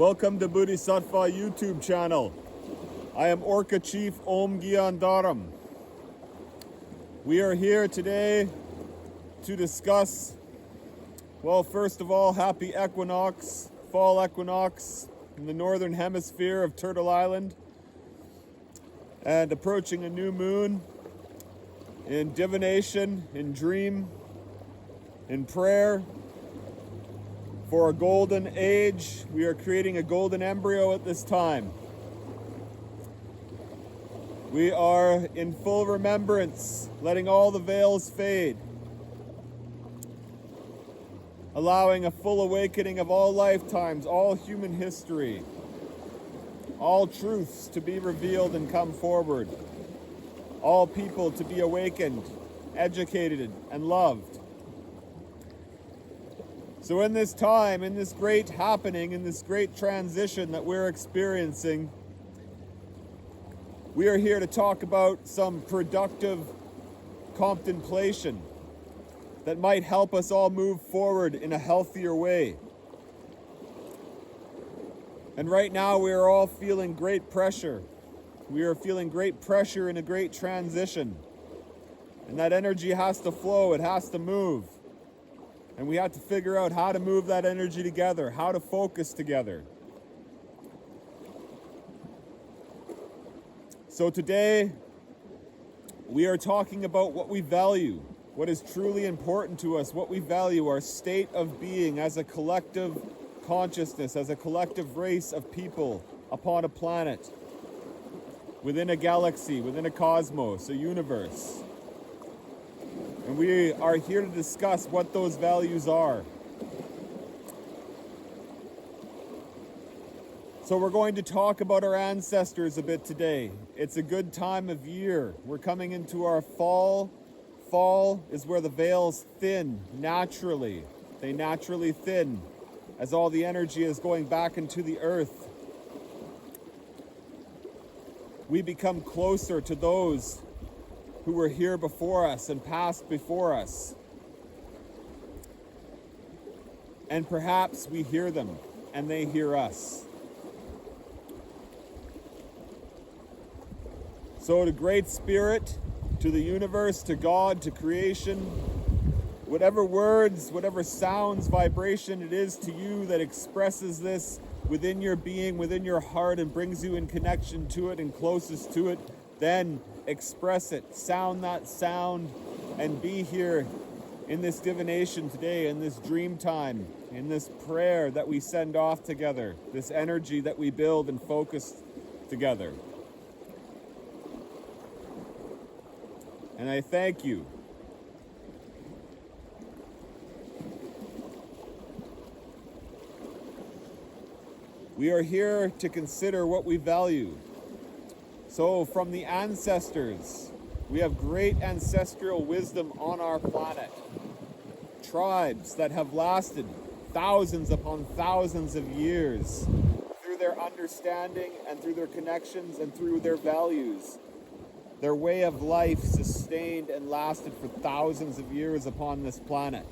Welcome to Bodhisattva YouTube channel. I am Orca-Chief Om Gyan Dharam. We are here today to discuss, well, first of all, happy equinox, fall equinox in the northern hemisphere of Turtle Island, and approaching a new moon in divination, in dream, in prayer. For a golden age, we are creating a golden embryo at this time. We are in full remembrance, letting all the veils fade, allowing a full awakening of all lifetimes, all human history, all truths to be revealed and come forward, all people to be awakened, educated, and loved. So in this time, in this great happening, in this great transition that we're experiencing, we are here to talk about some productive contemplation that might help us all move forward in a healthier way. And right now we are all feeling great pressure. We are feeling great pressure in a great transition. And that energy has to flow, it has to move. And we have to figure out how to move that energy together, how to focus together. So today, we are talking about what we value, what is truly important to us, what we value, our state of being as a collective consciousness, as a collective race of people upon a planet, within a galaxy, within a cosmos, a universe. And we are here to discuss what those values are. So we're going to talk about our ancestors a bit today. It's a good time of year. We're coming into our fall. Fall is where the veils thin naturally. They naturally thin as all the energy is going back into the earth. We become closer to those who were here before us and passed before us. And perhaps we hear them and they hear us. So to Great Spirit, to the universe, to God, to creation, whatever words, whatever sounds, vibration it is to you that expresses this within your being, within your heart, and brings you in connection to it and closest to it, then express it, sound that sound, and be here in this divination today, in this dream time, in this prayer that we send off together, this energy that we build and focus together. And I thank you. We are here to consider what we value. So from the ancestors, we have great ancestral wisdom on our planet. Tribes that have lasted thousands upon thousands of years through their understanding and through their connections and through their values. Their way of life sustained and lasted for thousands of years upon this planet.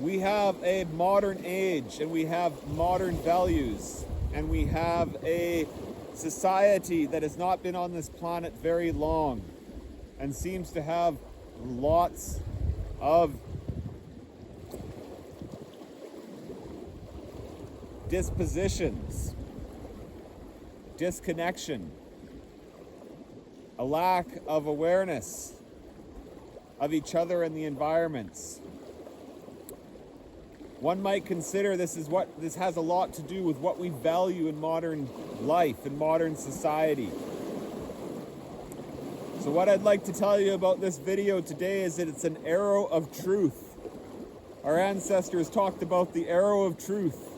We have a modern age, and we have modern values, and we have a society that has not been on this planet very long and seems to have lots of dispositions, disconnection, a lack of awareness of each other and the environments. One might consider this has a lot to do with what we value in modern life, in modern society. So what I'd like to tell you about this video today is that it's an arrow of truth. Our ancestors talked about the arrow of truth,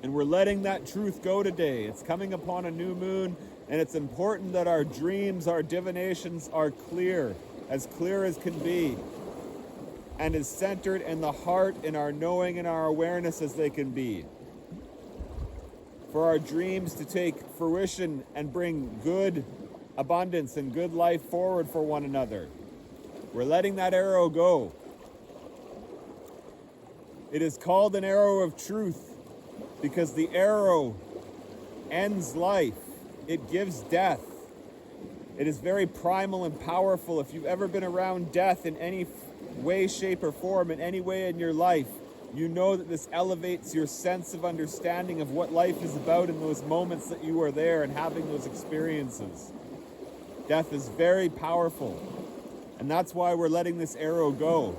and we're letting that truth go today. It's coming upon a new moon, and it's important that our dreams, our divinations are clear as can be, and as centered in the heart, in our knowing and our awareness as they can be. For our dreams to take fruition and bring good abundance and good life forward for one another. We're letting that arrow go. It is called an arrow of truth because the arrow ends life. It gives death. It is very primal and powerful. If you've ever been around death in any way, shape, or form, in any way in your life, you know that this elevates your sense of understanding of what life is about in those moments that you are there and having those experiences. Death is very powerful. And that's why we're letting this arrow go.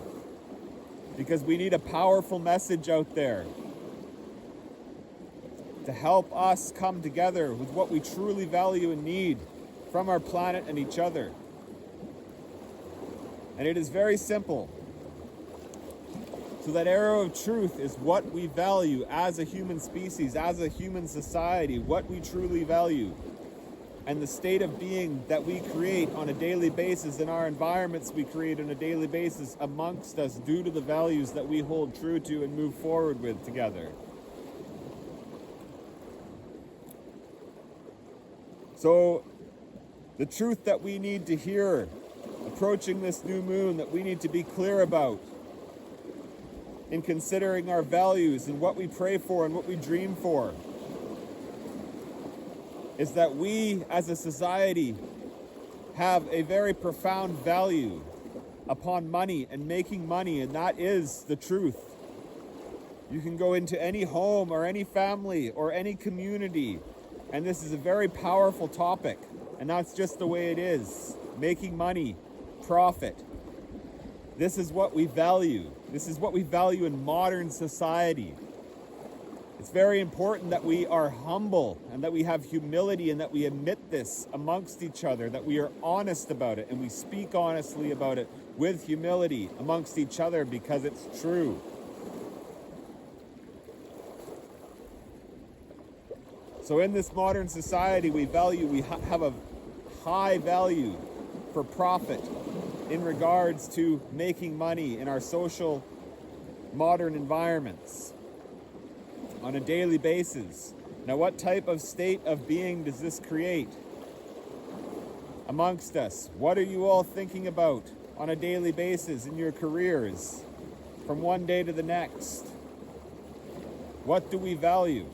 Because we need a powerful message out there to help us come together with what we truly value and need from our planet and each other. And it is very simple. So that arrow of truth is what we value as a human species, as a human society, what we truly value. And the state of being that we create on a daily basis in our environments we create on a daily basis amongst us due to the values that we hold true to and move forward with together. So the truth that we need to hear approaching this new moon, that we need to be clear about in considering our values and what we pray for and what we dream for, is that we as a society have a very profound value upon money and making money, and that is the truth. You can go into any home or any family or any community, and this is a very powerful topic, and that's just the way it is. Making money, profit. This is what we value. This is what we value in modern society. It's very important that we are humble and that we have humility and that we admit this amongst each other, that we are honest about it and we speak honestly about it with humility amongst each other because it's true. So in this modern society, we have a high value for profit in regards to making money in our social modern environments on a daily basis. Now, what type of state of being does this create amongst us? What are you all thinking about on a daily basis in your careers from one day to the next? What do we value?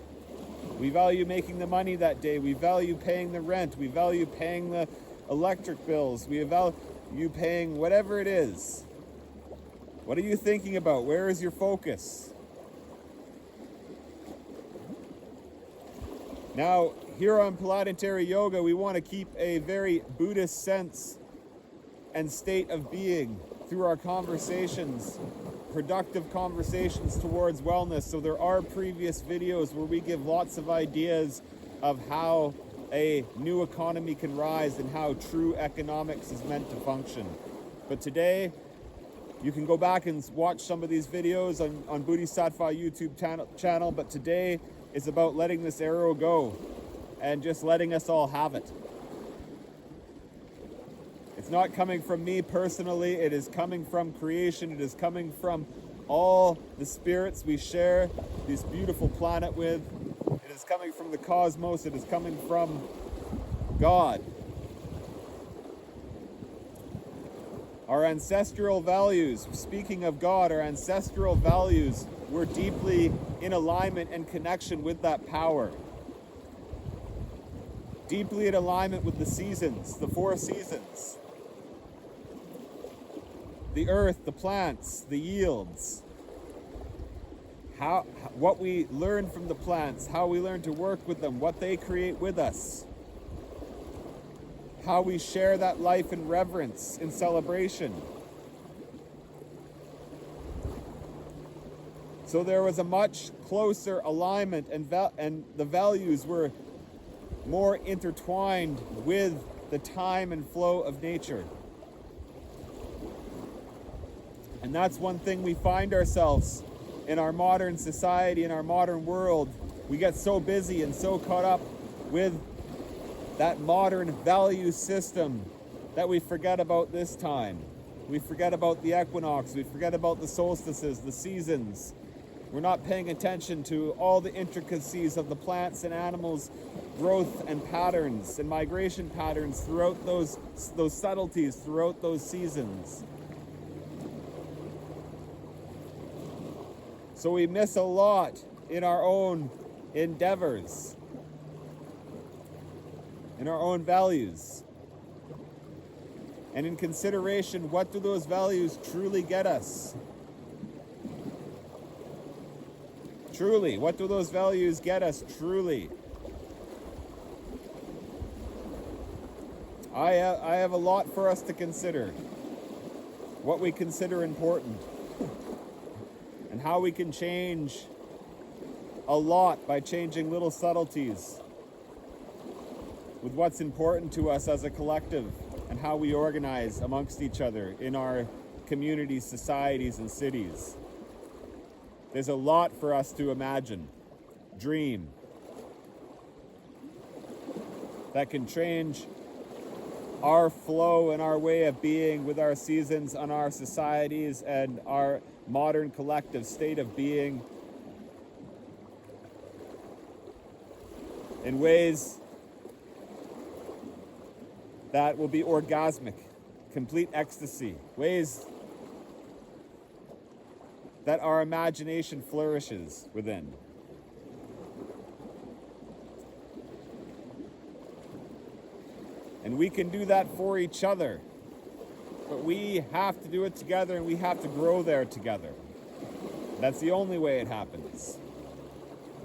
We value making the money that day. We value paying the rent. We value paying the electric bills. We value paying whatever it is. What are you thinking about? Where is your focus? Now, here on Planetary Yoga, we want to keep a very Buddhist sense and state of being through our conversations, productive conversations towards wellness. So there are previous videos where we give lots of ideas of how a new economy can rise and how true economics is meant to function. But today, you can go back and watch some of these videos on Bodhisattva YouTube channel, but today is about letting this arrow go and just letting us all have it. It's not coming from me personally, it is coming from creation, it is coming from all the spirits we share this beautiful planet with. It is coming from the cosmos, it is coming from God. Our ancestral values, speaking of God, our ancestral values were deeply in alignment and connection with that power. Deeply in alignment with the seasons, the 4 seasons. The earth, the plants, the yields. What we learn from the plants, how we learn to work with them, what they create with us. How we share that life in reverence, in celebration. So there was a much closer alignment, and the values were more intertwined with the time and flow of nature. And that's one thing we find ourselves in our modern society, in our modern world. We get so busy and so caught up with that modern value system that we forget about this time. We forget about the equinox, we forget about the solstices, the seasons. We're not paying attention to all the intricacies of the plants and animals' growth and patterns and migration patterns throughout those subtleties, throughout those seasons. So we miss a lot in our own endeavors, in our own values. And in consideration, what do those values truly get us? Truly, what do those values get us truly? I have a lot for us to consider. What we consider important. And how we can change a lot by changing little subtleties with what's important to us as a collective and how we organize amongst each other in our communities, societies, and cities. There's a lot for us to imagine, dream, that can change our flow and our way of being with our seasons and our societies and our modern collective state of being in ways that will be orgasmic, complete ecstasy, ways that our imagination flourishes within. And we can do that for each other, but we have to do it together and we have to grow there together. That's the only way it happens.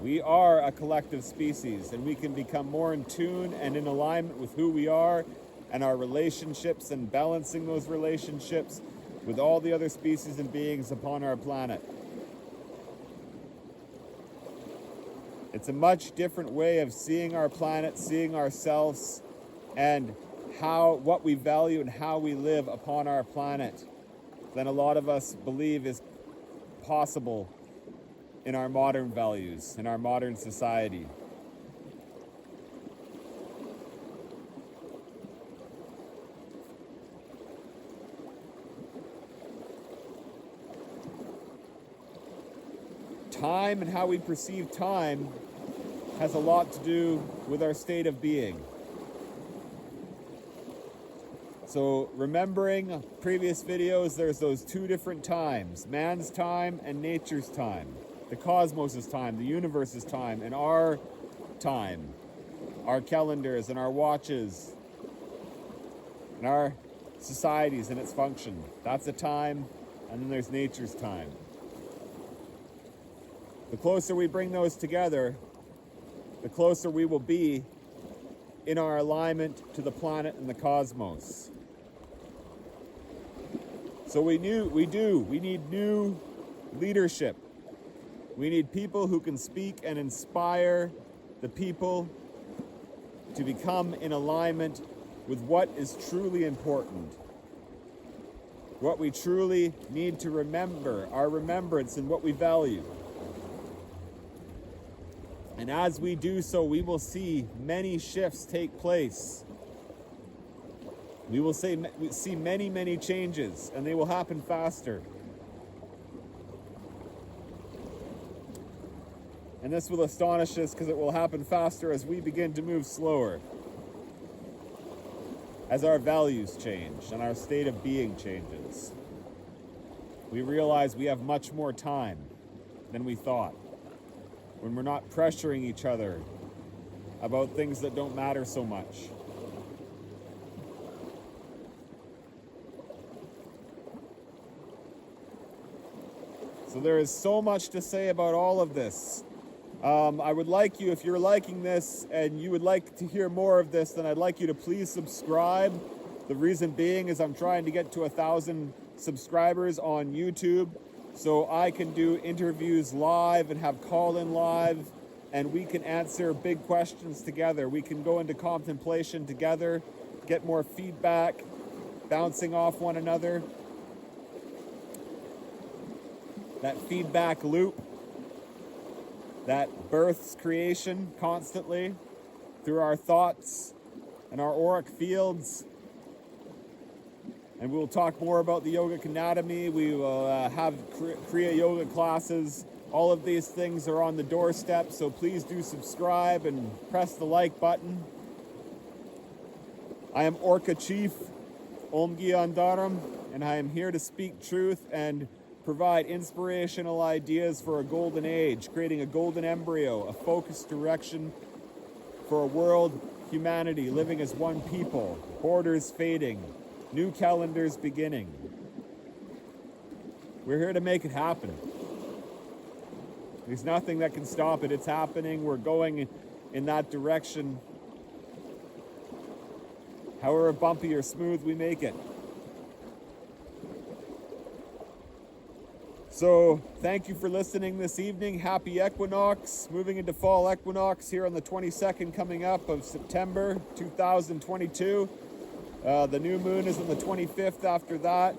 We are a collective species and we can become more in tune and in alignment with who we are and our relationships and balancing those relationships with all the other species and beings upon our planet. It's a much different way of seeing our planet, seeing ourselves, and what we value and how we live upon our planet than a lot of us believe is possible in our modern values, in our modern society. Time and how we perceive time has a lot to do with our state of being. So remembering previous videos, there's those two different times, man's time and nature's time, the cosmos' time, the universe's time, and our time, our calendars and our watches, and our societies and its function. That's a time, and then there's nature's time. The closer we bring those together, the closer we will be in our alignment to the planet and the cosmos. So we need new leadership. We need people who can speak and inspire the people to become in alignment with what is truly important. What we truly need to remember, our remembrance and what we value. And as we do so, we will see many shifts take place. We will see many, many changes, and they will happen faster. And this will astonish us because it will happen faster as we begin to move slower. As our values change and our state of being changes. We realize we have much more time than we thought. When we're not pressuring each other about things that don't matter so much. So there is so much to say about all of this. I would like you, if you're liking this and you would like to hear more of this, then I'd like you to please subscribe. The reason being is I'm trying to get to 1,000 subscribers on YouTube. So I can do interviews live and have call-in live, and we can answer big questions together. We can go into contemplation together, get more feedback, bouncing off one another. That feedback loop that births creation constantly through our thoughts and our auric fields. And we'll talk more about the yogic anatomy. We will have Kriya yoga classes. All of these things are on the doorstep, so please do subscribe and press the like button. I am Orca-Chief, Om Gyan Dharam, and I am here to speak truth and provide inspirational ideas for a golden age, creating a golden embryo, a focused direction for a world humanity living as one people, borders fading, new calendars beginning. We're here to make it happen. There's nothing that can stop it. It's happening. We're going in that direction. However bumpy or smooth we make it. So thank you for listening this evening. Happy equinox. Moving into fall equinox here on the 22nd coming up of September 2022. The new moon is on the 25th after that.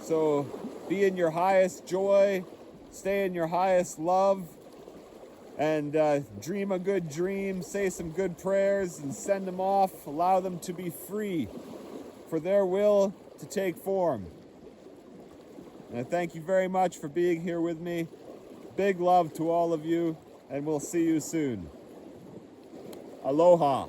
So be in your highest joy. Stay in your highest love. And dream a good dream. Say some good prayers and send them off. Allow them to be free for their will to take form. And I thank you very much for being here with me. Big love to all of you, and we'll see you soon. Aloha.